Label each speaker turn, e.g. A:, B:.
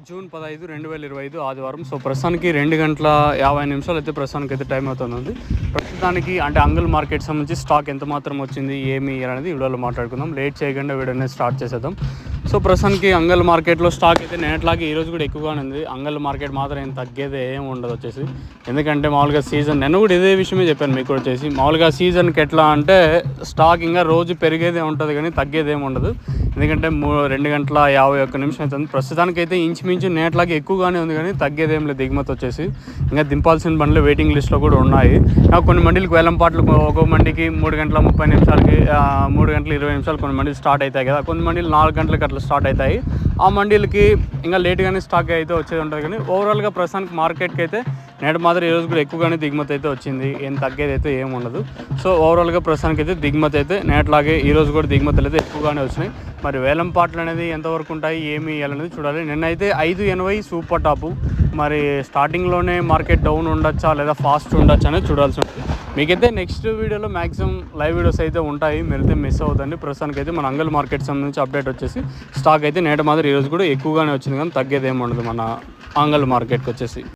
A: June 15, 2025 ఆదివారం. So ప్రస్తుతానికి 2:50 అయితే ప్రస్తుతానికి టైం అవుతుంది. ప్రస్తుతానికి అంటే అంగల్ మార్కెట్ సంబంధించి స్టాక్ ఎంత మాత్రం వచ్చింది ఏమి అనేది వీడియోలో మాట్లాడుకుందాం. లేట్ చేయకుండా వీడియోని స్టార్ట్ చేసేద్దాం. సో ప్రస్తుతానికి అంగల్ మార్కెట్లో స్టాక్ అయితే నేట్లాగే ఈరోజు కూడా ఎక్కువగానే ఉంది. అంగల్ మార్కెట్ మాత్రం ఏం తగ్గేది ఏం ఉండదు వచ్చేసి. ఎందుకంటే మామూలుగా సీజన్ నేను కూడా ఇదే విషయమే చెప్పాను మీకు కూడా వచ్చేసి. మామూలుగా సీజన్కి ఎట్లా అంటే స్టాక్ ఇంకా రోజు పెరిగేదే ఉంటుంది కానీ తగ్గేది ఏమి ఉండదు. ఎందుకంటే 2:51 అవుతుంది. ప్రస్తుతానికి అయితే ఇంచుమించు నేట్లాగే ఎక్కువగానే ఉంది కానీ తగ్గేదేం లేదు. దిగుమతి వచ్చేసి ఇంకా దింపాల్సిన బండ్లు వెయిటింగ్ లిస్ట్లో కూడా ఉన్నాయి. కొన్ని మండీలకు వేలంపాట్లు ఒక్కొక్క మండికి 3:30 3:20 కొన్ని మండీలు స్టార్ట్ అవుతాయి కదా. కొన్ని మండీలు 4 గంటలకు అట్లా స్టార్ట్ అవుతాయి. ఆ మండీలకి ఇంకా లేట్గానే స్టాక్ అయితే వచ్చేది ఉంటుంది. కానీ ఓవరాల్గా ప్రస్తుతానికి మార్కెట్కి అయితే నేడు మాత్రం ఈరోజు కూడా ఎక్కువగానే దిగుమతి అయితే వచ్చింది. ఏం తగ్గేది అయితే ఏమి ఉండదు. సో ఓవరాల్గా ప్రస్తుతానికి అయితే దిగుమతి అయితే నేట్లాగే ఈరోజు కూడా దిగుమతులు అయితే ఎక్కువగానే వచ్చినాయి. మరి వేలం పాటలు అనేది ఎంతవరకు ఉంటాయి ఏమి ఇవ్వాలనేది చూడాలి. నిన్నైతే 5.80 సూపర్ టాపు. మరి స్టార్టింగ్లోనే మార్కెట్ డౌన్ ఉండొచ్చా లేదా ఫాస్ట్ ఉండొచ్చా అనేది చూడాల్సి ఉంటుంది. మీకైతే నెక్స్ట్ వీడియోలో మ్యాక్సిమం లైవ్ వీడియోస్ అయితే ఉంటాయి. మీరైతే మిస్ అవుతుంది. ప్రస్తుతానికి అయితే మన అంగల్ మార్కెట్ సంబంధించి అప్డేట్ వచ్చేసి స్టాక్ అయితే నేట మాత్రం ఈరోజు కూడా ఎక్కువగానే వచ్చింది కానీ తగ్గేది ఏమి ఉండదు మన అంగల్ మార్కెట్కి వచ్చేసి.